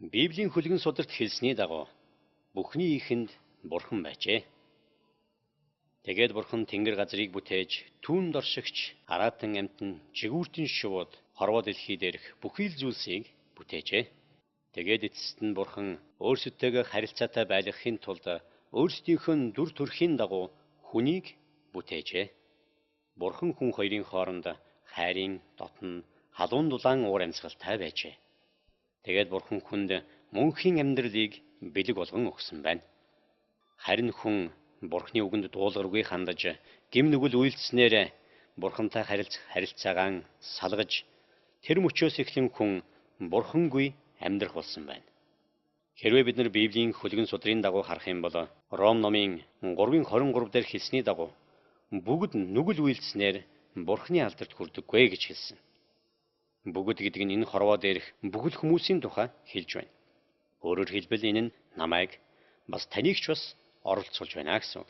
Библийн хөлгөн сударт хэлсний дагуу бүхний ихэнд Бурхан байжээ. Тэгээд Бурхан тэнгэр газрыг бүтээж, түүнд оршигч, араатан амьтан, жигүүртэн шувууд, хорвоо дэлхий дээрх бүхий л зүйлсийг бүтээжээ. Тэгээд эцэст нь Бурхан өөрсдөөтэйгээ харилцаатай байлгахын тулд өөрсдийнхөө дүр төрхийн дагуу хүнийг бүтээжээ. Бурхан хүн хоёрын хооронд хайрын, дотн, халуун дулаан уур амьсгалтай байжээ. Тэгээд Бурхан хүнд мөнхийн амьдралыг бэлэг болгон өгсөн байна. Харин хүн Бурханы үгэнд дуулуургүй хандаж, гим нүгэл үйлдэснээр Бурхантай харилцаагаа салгаж, тэр мөчөөс эхлэн хүн Бурхангүй амьдрах болсон байна. Хэрвээ бид нар Библийн хөлгөн судрын дагуу харах юм бол Ром номын 3:23 дээр хэлсний дагуу бүгд нүгэл үйлдэснээр Бурханы алдарт хүрдэггүй гэж хэлсэн. Бүгд гэдэг нь энэ хорвоо дээрх бүхэл хүмүүсийн тухай хэлж байна. Өөрөөр хэлбэл энэ нь намайг бас таныг ч бас оролцуулж байна гэсэн үг.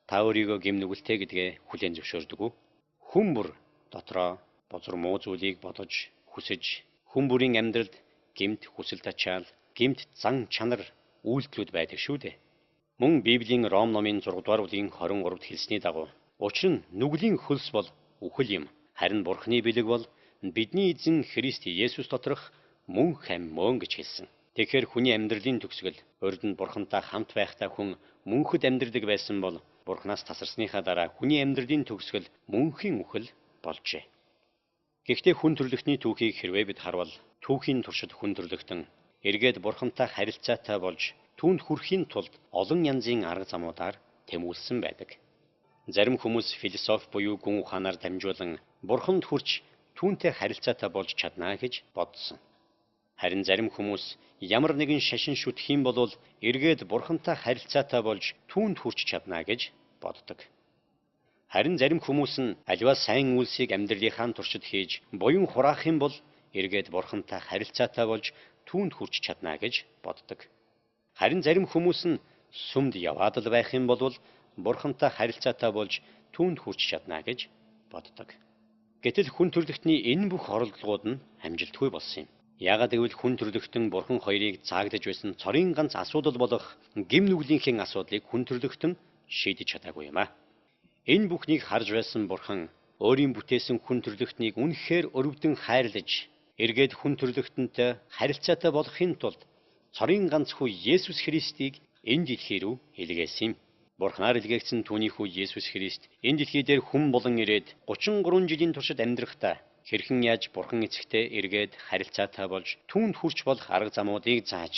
Та өөрийгөө гим нүгэлтэй гэдгээ хүлээн зөвшөөрдөг үү? Хүн бүр дотроо бозор муу зүйлийг бодож, хүсэж, хүн бүрийн амьдралд гимт хүсэл тачаал, гимт зан чанар үйлдэлүүд байдаг шүү дээ. Мөн Библийн Ром номын 6 дугаар бүлгийн 23-д хэлсний дагуу учир нь нүглийн хөлс бол үхэл юм. Харин Бурханы бэлэг бол бидний эзэн Христ Есүс доторх мөнх ам мөн гэж хэлсэн. Тэгэхээр хүний амьдралын төгсгөл урд нь Бурхантай хамт байхдаа хүн мөнхөд амьдрдаг байсан бол Бурханаас тасарсныхаа дараа хүний амьдралын төгсгөл мөнхийн үхэл болжээ. Гэхдээ хүн төрлөختний түүхийг хэрвээ бид харвал түүхийн туршид хүн төрлөختөн эргээд Бурхантай харилцаатай болж түүнд хүрэхийн тулд олон янзын арга замуудаар тэмүүлсэн байдаг. Зарим хүмүүс философи буюу гүн ухаанаар дамжуулан Бурханд хүрч түүнтэй харилцаатай болж чадна гэж бодсон. Харин зарим хүмүүс ямар нэгэн шашин шүтэх юм бол эргээд Бурхантай харилцаатай болж түүнд хүрч чадна гэж боддог. Харин зарим хүмүүс нь аливаа сайн үйлсийг амьдралынхаа туршид хийж буян хураах юм бол эргээд Бурхантай харилцаатай болж түүнд хүрч чадна гэж боддог. Харин зарим хүмүүс нь сүмд яваад л байх юм бол Бурхантай харилцаатай болж түүнд хүрч чадна гэж боддог. Гэтэл хүн төрлөختний энэ бүх оролдлогууд нь амжилтгүй болсон юм. Яагаад гэвэл хүн төрлөختөн Бурхан хоёрыг цаагдаж байсан цорын ганц асуудал болох гим нүглийнхээ асуудлыг хүн төрлөختөн шийдэж чадаагүй юм аа. Энэ бүхнийг харж байсан Бурхан өөрийн бүтээсэн хүн төрлөختнийг үнэхээр өрөвдөн хайрлаж, эргээд хүн төрлөختөнтэй харилцаатай болохын тулд цорын ганц хүү Есүс Христийг энэ дэлхий рүү илгээсэн юм. Бурханаар илгээгдсэн түүний хүү Есүс Христ энэ дэлхий дээр хүн болон ирээд 33 жилийн туршид амьдрахдаа хэрхэн яаж Бурхан эцэгтэй эргээд харилцаатай болж түүнд хүрч болох арга замуудыг зааж,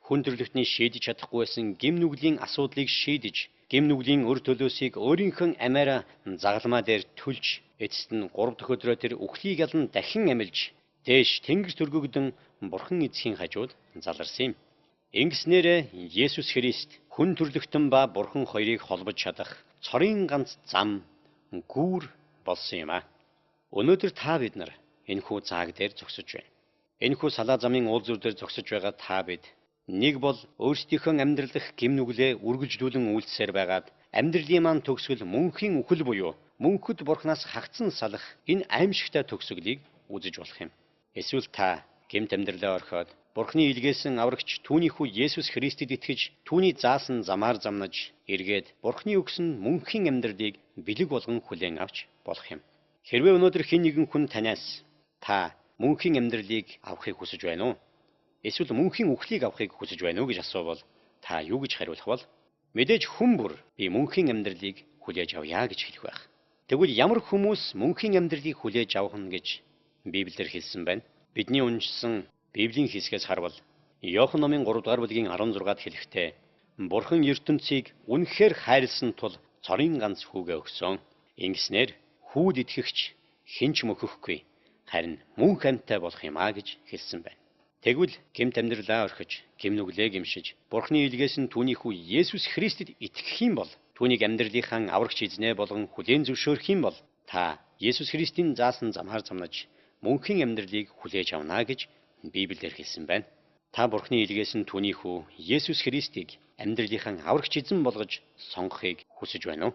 хүн төрлөختний шийдэж чадахгүй байсан гим нүглийн асуудлыг шийдэж, гим нүглийн өр төлөөсийг өөрийнхөө амиараа загалмаа дээр түлж, эцэст нь 3 дахь өдрөө тэр үхлийг ялан дахин амилж, дээш тэнгэр төргөгдөн Бурхан эцгийн хажууд заларсан юм. Ингэснээр Есүс Христ хүн төрлөختөн ба Бурхан хоёрыг холбож чадах цорын ганц зам, гүүр болсон юм аа. Өнөөдөр та бид нар энэхүү цааг дээр зогсож байна. Энэхүү салаа замын уул зүр дээр зогсож байгаа та бид нэг бол өөрсдийнхөө амьдралдах гим нүглээ үргэлжлүүлэн үйлсээр байгаад амьдралын маань төгсгөл мөнхийн үхэл буюу мөнхөд Бурханаас хагцсан салах энэ аимшигтай төгсгөлийг үзэж болох юм. Эсвэл та гэмт амьдралаа орхиод Бурханы илгээсэн аврагч түүний хүү Есүс Христэд итгэж түүний заасан замаар замнаж эргээд Бурханы өгсөн мөнхийн амьдралыг бэлэг болгон хүлээн авч болох юм. Хэрвээ өнөөдөр хэн нэгэн хүн танаас та мөнхийн амьдралыг авахыг хүсэж байна уу? Эсвэл мөнхийн үхлийг авахыг хүсэж байна уу гэж асуувал та юу гэж хариулах бол? Мэдээж хүн бүр би мөнхийн амьдралыг хүлээж авъя гэж хэлэх байх. Тэгвэл ямар хүмүүс мөнхийн амьдралыг хүлээж авах нь гэж Библиэр хэлсэн байна? Бидний уншсан Библийн хэсгээс харвал Иохан номын 3 дугаар бүлгийн 16-д хэлэхдээ Бурхан ертөнцийг үнэхээр хайрлсан тул цорын ганц хүүгээ өгсөн. Ингэснээр хүүд итгэгч хэн ч мөхөхгүй, харин мөнх амьтаа болох юм а гэж хэлсэн байна. Тэгвэл гэмт амьдралаа орхиж, гим нүглээ гимшиж, Бурханы илгээсэн түүний хүү Есүс Христэд итгэх юм бол, түүнийг амьдралынхаа аврагч эзнээ болгон хүлээн зөвшөөрөх юм бол, та Есүс Христийн заасан замаар замнаж, мөнхийн амьдралыг хүлээж авна гэж Библиэр хэлсэн байна. Та Бурханы илгээсэн түүний хүү Есүс Христийг амьдралынхаа аврагч эзэн болгож сонгохыг хүсэж байна уу?